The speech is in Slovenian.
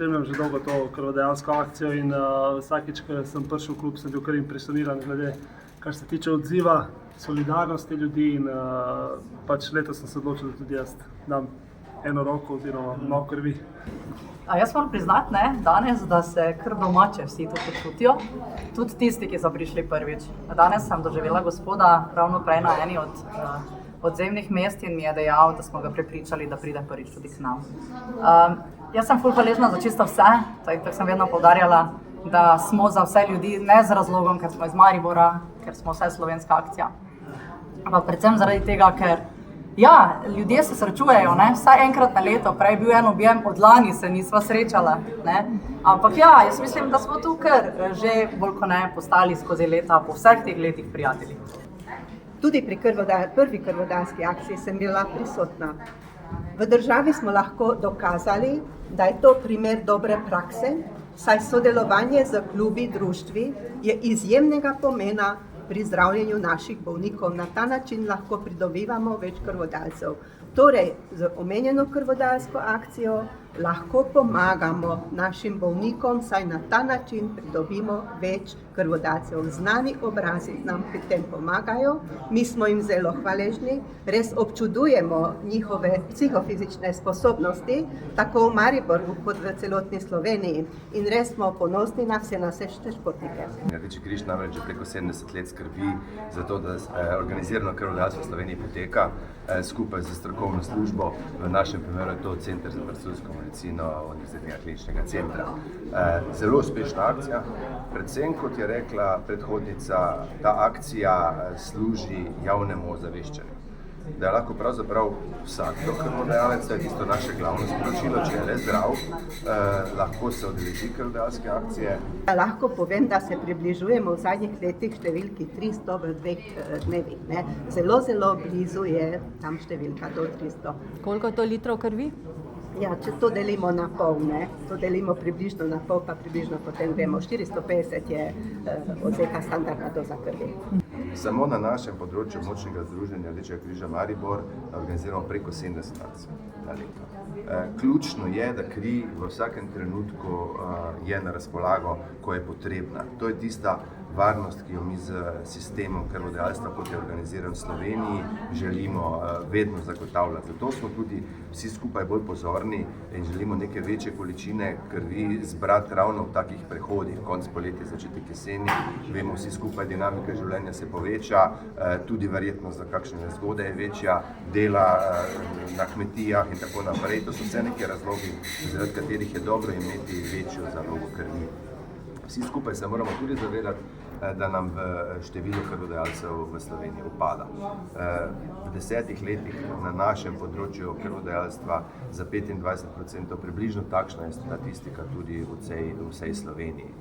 spremljam že dolgo to krvodajalsko akcijo in vsakič, ko sem prišel v klub, sem bil kar impresioniran glede, kar se tiče odziva, solidarnosti ljudi in pač letos sem se odločil, da tudi jaz dam eno roko oziroma malo krvi. Jaz moram priznati, danes, da se kar domače vsi to počutijo, tudi tisti, ki so prišli prvič. Danes sem doživela gospoda ravno prej na eni od podzemnih mest in mi je dejal, da smo ga prepričali, da pride prvič tudi k nam. Jaz sem ful hvaležna za čisto vse, tako sem vedno poudarjala, da smo za vse ljudi, ne z razlogom, ker smo iz Maribora, ker smo vse slovenska akcija, ampak predvsem zaradi tega, ker ljudje se srečujejo, vsaj enkrat na leto, prej je bil en objem, od lani se nisva srečala, ampak jaz mislim, da smo tu kar že bolj kot ne postali skozi leta, po vseh teh letih prijatelji. Tudi pri prvi krvodajalski akciji sem bila prisotna. V državi smo lahko dokazali, da je to primer dobre prakse, saj sodelovanje z klubi, društvi je izjemnega pomena pri zdravljenju naših bolnikov. Na ta način lahko pridobivamo več krvodajalcev. Torej, z omenjeno krvodajalsko akcijo lahko pomagamo našim bolnikom, saj na ta način pridobimo več krvodajalcev. Znani obrazi nam pri tem pomagajo, mi smo jim zelo hvaležni, res občudujemo njihove psihofizične sposobnosti, tako v Mariboru kot v celotni Sloveniji, in res smo ponosni na vse naše športnike. Rdeči križ namreč že preko 70 let skrbi za to, da organizirano krvodajalstvo v Sloveniji poteka skupaj z strokovno službo, v našem primeru je to Center za vrhunsko medicino Univerzitetnega kliničnega centra. Zelo uspešna akcija, predvsem, kot je rekla predhodnica, ta akcija služi javnemu ozaveščanju. Da je lahko pravzaprav vsakdo krvodajalec, to je tisto naše glavno sporočilo, če je le zdrav, lahko se udeleži krvodajalske akcije. Lahko povem, da se približujemo v zadnjih letih številki 300 v 2 dnevih. Zelo blizu je tam številka do 300. Koliko je to litrov krvi? Če to delimo na pol, to delimo približno na pol, pa približno potem vemo, 450 je odseka standardna doza krvi. Samo na našem področju močnega združenja Rdečega križa Maribor organiziramo preko 70 akcij na leto. Ključno je, da kri v vsakem trenutku je na razpolago, ko je potrebna. To je tista varnost, ki jo mi z sistemom krvodajalstva, kot je organiziran v Sloveniji, želimo vedno zagotavljati. Zato smo tudi vsi skupaj bolj pozorni in želimo neke večje količine krvi zbrati ravno v takih prehodih, konec poletja, začetek jeseni. Vemo vsi skupaj, dinamika življenja se poveča, tudi verjetnost za kakšne nezgode je večja, dela na kmetijah in tako naprej. To so vse neke razlogi, zaradi katerih je dobro imeti večjo zalogo krvi. Vsi skupaj se moramo tudi zavedati, da nam število krvodajalcev v Sloveniji upada. V 10 letih na našem področju krvodajalstva za 25%, približno takšna je statistika tudi v vsej Sloveniji.